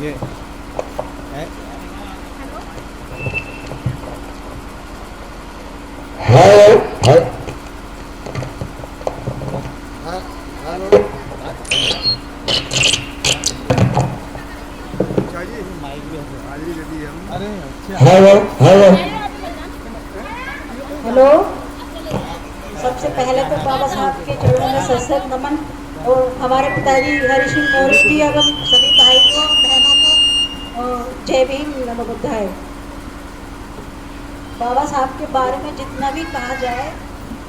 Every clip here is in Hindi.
ये है। हाँ, हेलो। अच्छा जी, माइक भी है। आज भी दे हम। अरे अच्छा। Hello hello. हेलो। सबसे पहले तो बाबा साहब के चरणों में सशक्त नमन और हमारे पिताजी हरि सिंह मौर्य जी एवं सभी भाइयों बहनों को जय भीम नमो बुद्धाय। बाबा साहब के बारे में जितना भी कहा जाए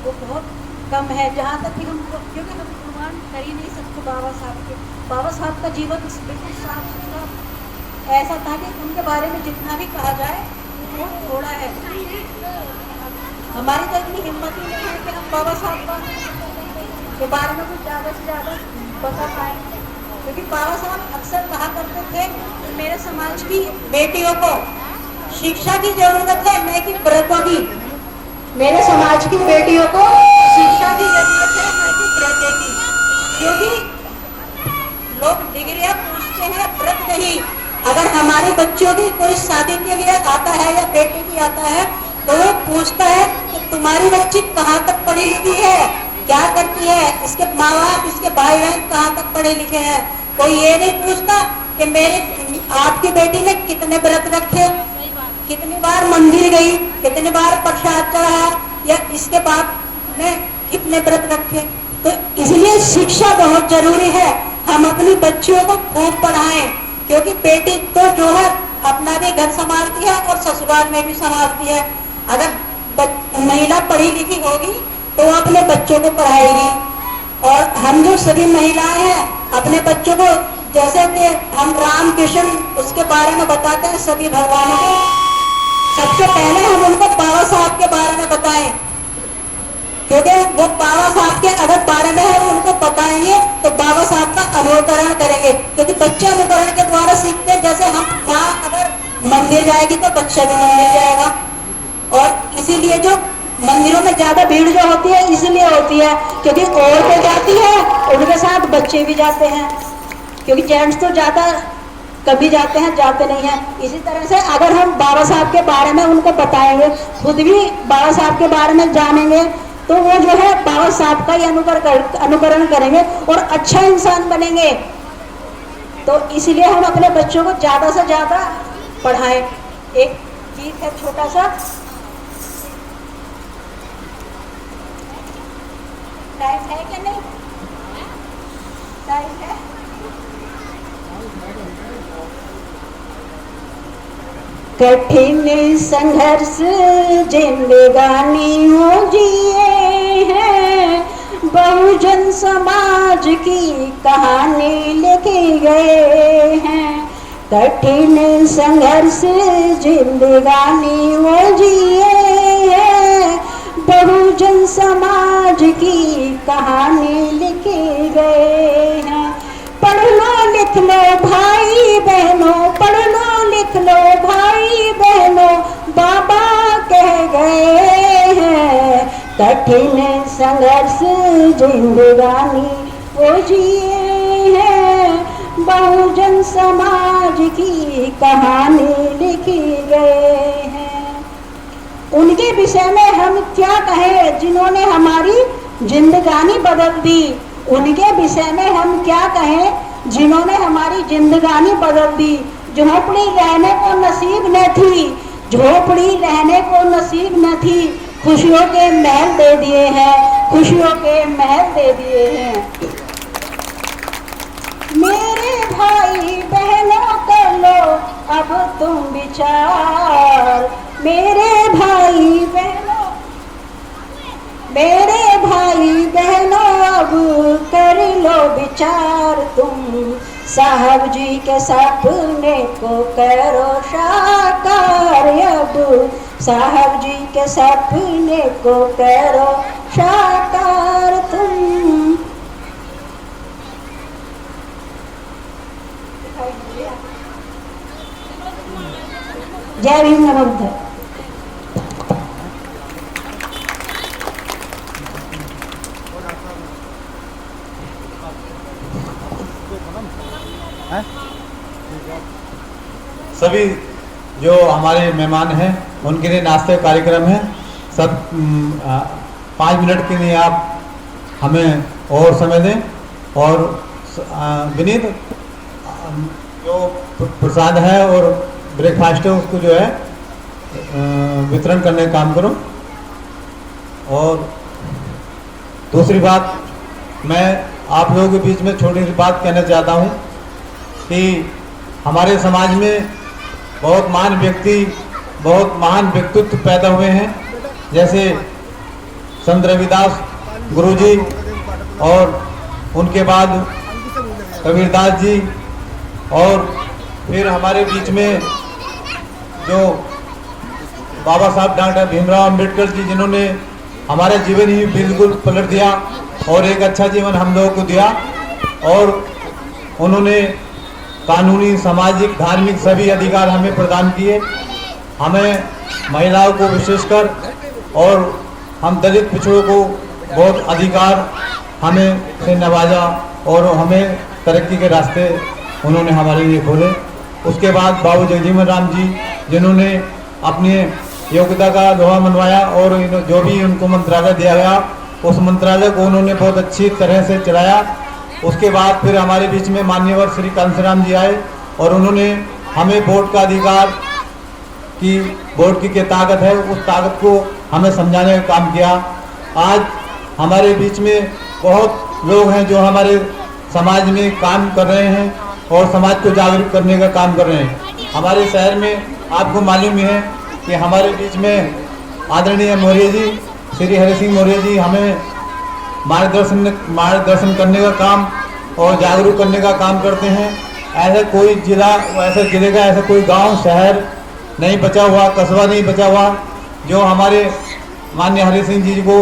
वो बहुत कम है, जहाँ तक कि हम क्योंकि हम अनुमान कर ही नहीं सकते बाबा साहब का जीवन बिल्कुल साफ सुथरा ऐसा था कि उनके बारे में जितना भी कहा जाए वो बहुत थोड़ा है। हमारी तो इतनी हिम्मत ही नहीं है कि हम बाबा साहब के बारे में कुछ ज़्यादा से ज़्यादा बता पाए, क्योंकि बाबा साहब अक्सर कहा करते थे कि मेरे समाज की बेटियों को शिक्षा की जरूरत है, न कि व्रतों की। मेरे समाज की बेटियों को शिक्षा की जरूरत है, न कि व्रतों की। क्योंकि लोग डिग्रियां पूछते हैं, व्रत नहीं। अगर हमारे बच्चों की कोई शादी के लिए आता है या बेटे की आता है तो वो पूछता है कि तुम्हारी बच्ची कहाँ तक पढ़ी लिखी है, क्या करती है, इसके माँ बाप इसके भाई बहन कहाँ तक पढ़े लिखे हैं। कोई ये नहीं पूछता कि मेरे आपकी बेटी ने कितने व्रत रखे, कितनी बार मंदिर गई, कितनी बार प्रसाद चढ़ाया, या इसके बाप ने कितने व्रत रखे। तो इसलिए शिक्षा बहुत जरूरी है। हम अपनी बच्चियों को खूब पढ़ाएं, क्योंकि बेटी तो जो है अपना भी घर संभालती है और ससुराल में भी संभालती है। अगर महिला पढ़ी लिखी होगी तो वो अपने बच्चों को पढ़ाएगी। और हम जो सभी महिलाएं हैं अपने बच्चों को, जैसे कि हम राम कृष्ण उसके बारे में बताते हैं सभी भगवानों को, सबसे पहले हम उनको बाबा साहब के बारे में बताएं, क्योंकि वो बाबा साहब के अगर बारे में हम उनको बताएंगे तो बाबा साहब का अनुकरण करेंगे। क्योंकि बच्चे अनुकरण के द्वारा सीखते हैं। जैसे हम माँ अगर मंदिर जाएगी तो बच्चा भी मंदिर जाएगा। और इसीलिए जो मंदिरों में ज्यादा भीड़ जो होती है इसलिए होती है क्योंकि औरतें जाती है, उनके साथ बच्चे भी जाते हैं, क्योंकि जेंट्स तो ज्यादा कभी जाते हैं, जाते नहीं हैं। इसी तरह से अगर हम बाबा साहब के बारे में उनको बताएंगे, खुद भी बाबा साहब के बारे में जानेंगे, तो वो जो है बाबा साहब का ही अनुकरण करेंगे और अच्छा इंसान बनेंगे। तो इसलिए हम अपने बच्चों को ज्यादा से ज्यादा पढ़ाएं। एक गीत है छोटा सा, टाइम है क्या? नहीं टाइम है। कठिन संघर्ष जिंदगानी हो जिए हैं, बहुजन समाज की कहानी लिखी गए हैं। कठिन संघर्ष जिंदगानी हो जिए हैं, बहुजन समाज की कहानी लिखी गए हैं। पढ़ लो लिख लो भाई बहनों, पढ़ लो लिख लो भाई बहनों, बाबा कह गए हैं। कठिन संघर्ष जिंदगानी वो जिए हैं, बहुजन समाज की कहानी लिखी गए हैं। उनके विषय में हम क्या कहें जिन्होंने हमारी जिंदगानी बदल दी। उनके विषय में हम क्या कहें जिन्होंने हमारी जिंदगानी बदल दी। झोपड़ी रहने को नसीब न थी, झोपड़ी रहने को नसीब न थी, खुशियों के महल दे दिए हैं, खुशियों के महल दे दिए हैं। मेरे भाई बहनों कर लो अब तुम विचार, मेरे भाई बहनों, मेरे भाई बहनों अब कर लो विचार तुम। साहब जी के सपने को करो साकार अब, साहब जी के सपने को करो साकार तुम। जय भीम नमो बुद्धाय। है सभी जो हमारे मेहमान हैं उनके लिए नाश्ते का कार्यक्रम है। सब 5 मिनट के लिए आप हमें और समय दें। और विनीत जो प्रसाद है और ब्रेकफास्ट है उसको जो है वितरण करने का काम करो। और दूसरी बात, मैं आप लोगों के बीच में छोटी सी बात कहना चाहता हूँ कि हमारे समाज में बहुत महान व्यक्ति, बहुत महान व्यक्तित्व पैदा हुए हैं, जैसे संत रविदास गुरुजी और उनके बाद कबीरदास जी, और फिर हमारे बीच में जो बाबा साहब डॉक्टर भीमराव अंबेडकर जी, जिन्होंने हमारा जीवन ही बिल्कुल पलट दिया और एक अच्छा जीवन हम लोगों को दिया। और उन्होंने कानूनी, सामाजिक, धार्मिक सभी अधिकार हमें प्रदान किए। हमें महिलाओं को विशेषकर और हम दलित पिछड़ों को बहुत अधिकार हमें से नवाजा और हमें तरक्की के रास्ते उन्होंने हमारे लिए खोले। उसके बाद बाबू जगजीवन राम जी, जिन्होंने अपनी योग्यता का लोहा मनवाया और जो भी उनको मंत्रालय दिया गया उस मंत्रालय को उन्होंने बहुत अच्छी तरह से चलाया। उसके बाद फिर हमारे बीच में माननीय श्री कांसीराम जी आए और उन्होंने हमें वोट का अधिकार की, वोट की क्या ताकत है, उस ताकत को हमें समझाने का काम किया। आज हमारे बीच में बहुत लोग हैं जो हमारे समाज में काम कर रहे हैं और समाज को जागरूक करने का काम कर रहे हैं। हमारे शहर में आपको मालूम ही है कि हमारे बीच में आदरणीय मौर्य जी, श्री हरि सिंह मौर्य जी हमें मार्गदर्शन करने का काम और जागरूक करने का काम करते हैं। ऐसा कोई जिला, ऐसे जिले का ऐसा कोई गांव, शहर नहीं बचा हुआ, कस्बा नहीं बचा हुआ जो हमारे माननीय हरि सिंह जी को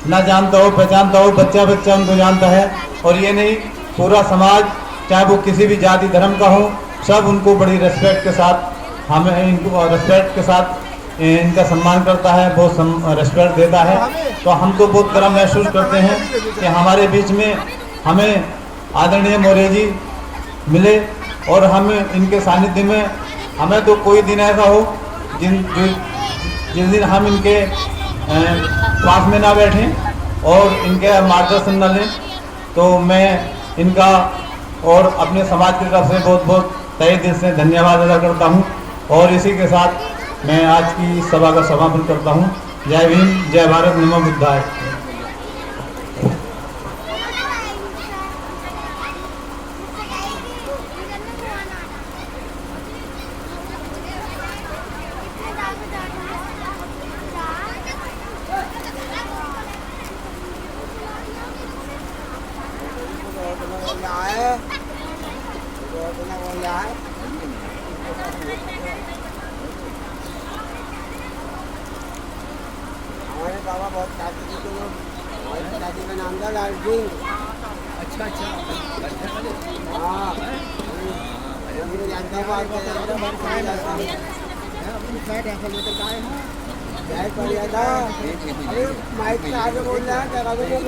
ना जानता हो, पहचानता हो। बच्चा बच्चा उनको जानता है। और ये नहीं, पूरा समाज, चाहे वो किसी भी जाति धर्म का हो, सब उनको बड़ी रेस्पेक्ट के साथ, हमें इनको रेस्पेक्ट के साथ इनका सम्मान करता है, बहुत रेस्पेक्ट देता है। तो हम तो बहुत गर्व महसूस करते हैं कि हमारे बीच में हमें आदरणीय मौर्य जी मिले और हम इनके सानिध्य में, हमें तो कोई दिन ऐसा हो जिस दिन हम इनके पास में ना बैठें और इनके मार्गदर्शन न लें। तो मैं इनका और अपने समाज की तरफ से बहुत बहुत तहे दिल से धन्यवाद अदा करता हूँ। और इसी के साथ मैं आज की इस सभा का समापन करता हूँ। जय भीम, जय भारत, नमो बुद्धाय। हमारे बाबा बहुत चाहते थे कि हमारे दादी का नाम था लाल सिंह। अच्छा अच्छा हाँ, जानते हैं बात कर लिया था। अरे माइक से आगे बोल रहा है, क्या करोगे?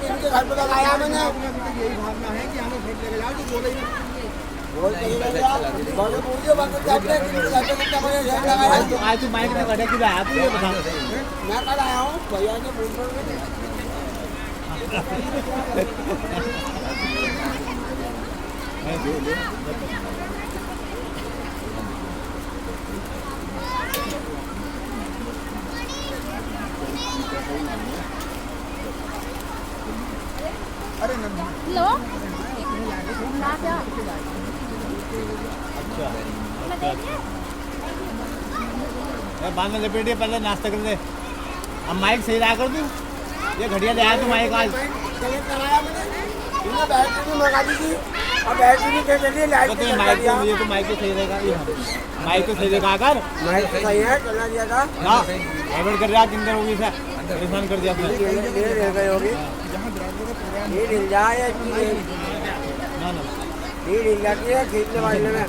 इनके घर पे लगाया मैंने। यही भावना है कि हमें भेज लेके जाओ, जो बोले आज तो माइक में कटे कि आप ये बता। मैं कल आया हूँ, भैया ने बोल हेलो बाद में लपेटिए, पहले नाश्ता कर ले। अब माइक सही रहा कर दूँ, ये घड़िया ले आया तो माइक आज कराया मैंने। बैटरी भी मंगा दी थी और बैटरी भी दे दी, लाइट तो माइक तो ये तो माइक तो सही रहेगा, ये माइक तो सही रहेगा। अगर माइक तो सही है, चला दिया था ना एडवर्ट कर रहा किंदर होगी सर। परेशान कर दिया आपने। ये रह गए होगी ये हिल जाए ना ना ये हिल जाती है खींचने वाले में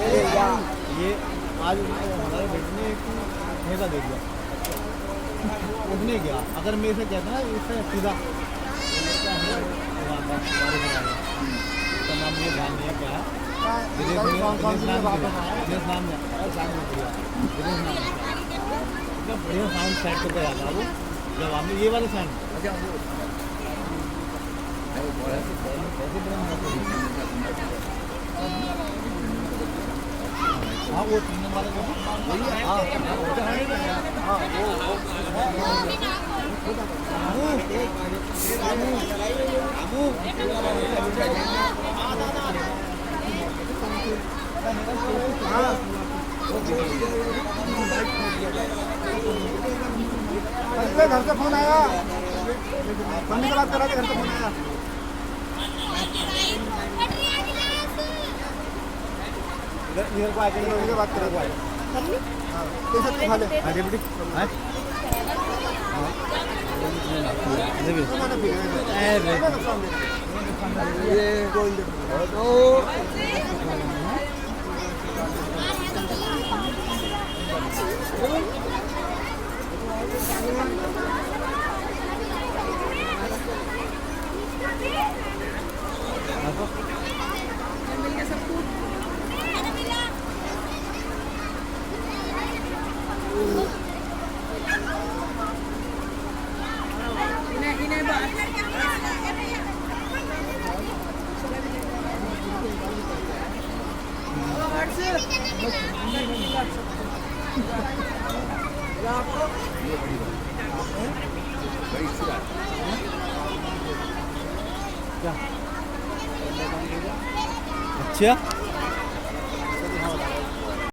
ये हिल जा ये आज हमारे बेटे ने एक ठेका दे दिया, उठने गया। अगर मैं इसे कहता ना इससे सीधा उसका नाम ये ध्यान नहीं है क्या है, दिनेश नाम है, बढ़िया साउंड सेट करके आता वो जब हमने ये वाले साउंड हाँ वो 3 नंबर घर से फोन आया, मम्मी से बात करा के घर से फोन आया। इधर को आके इधर बात करा को हाँ कैसे तू खा ले आगे बेटी हां ये अच्छा